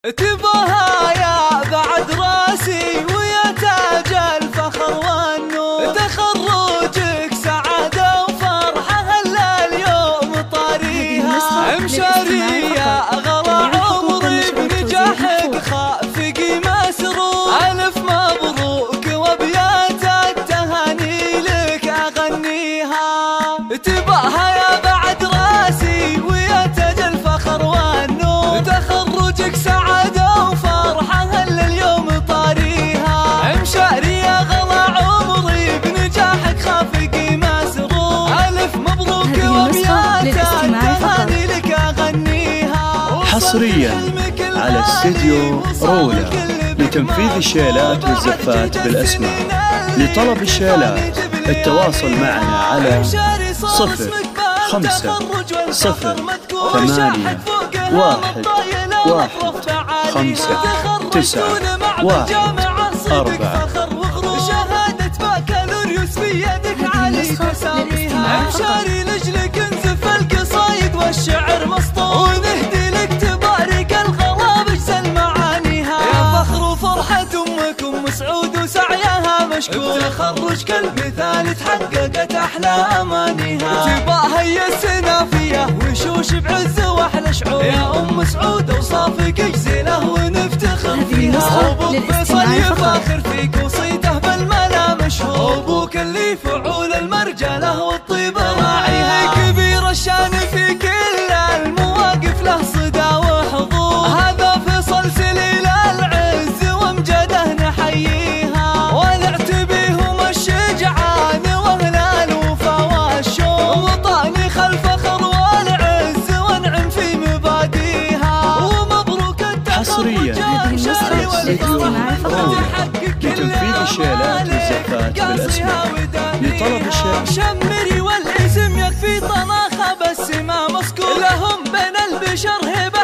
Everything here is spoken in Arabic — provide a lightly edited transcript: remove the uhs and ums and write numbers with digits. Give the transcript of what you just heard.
تباها يا بعد راسي ويا تاج الفخر والنور، تخرجك سعادة وفرحة هلا اليوم طاريها، مشارية غلا عمري بنجاحك خافقي مسرور، ألف مبروك وابيات التهاني لك أغنيها. تباها يا بعد راسي ويا تاج الفخر والنور، تخرجك سعادة وفرحة هلا اليوم طاريها، مشارية غلا عمري بنجاحك خافقي مسرور، ألف مبروك وابيات التهاني لك أغنيها. حصريا على استديو رولا لتنفيذ الشيلات والزفات بالأسماء. لطلب الشيلات التواصل معنا على 050-8-1-5-9-1-4. شهادة بكالوريوس في يدك علي تساميها، مشاري لجلك نزف القصايد والشعر مسطور، ونهدي لك تبارك الغلا بجزل معانيها. يا فخر وفرحة أمك أم سعود وسعيها مشكور، تخرج كالمثال تحققت أحلى أمانيها. تباها هي السنافية وشوش بعز وأحلى شعور، يا أم سعود أوصافك جزيلة ونفتخر فيها. أبوك فيصل يفاخر فيك وصيته بالملا مشهور، أبوك اللي فعول المرجلة والطيب راعيها. كبير الشان في كل المواقف له صدى وحضور، هذا فيصل سليل العز وامجده نحييها، ونعتبيهم الشجعان واهل الوفا والشوق، وطاني خلف فخر والعز وانعم في مباديها. ومبروك حصريا على استديو رولا لتنفيذ الشيلات والزفات بالأسماء. لطلب الشيلات شمري والاسم يكفي طناخة بس ما مسكون، لهم بين البشر هبة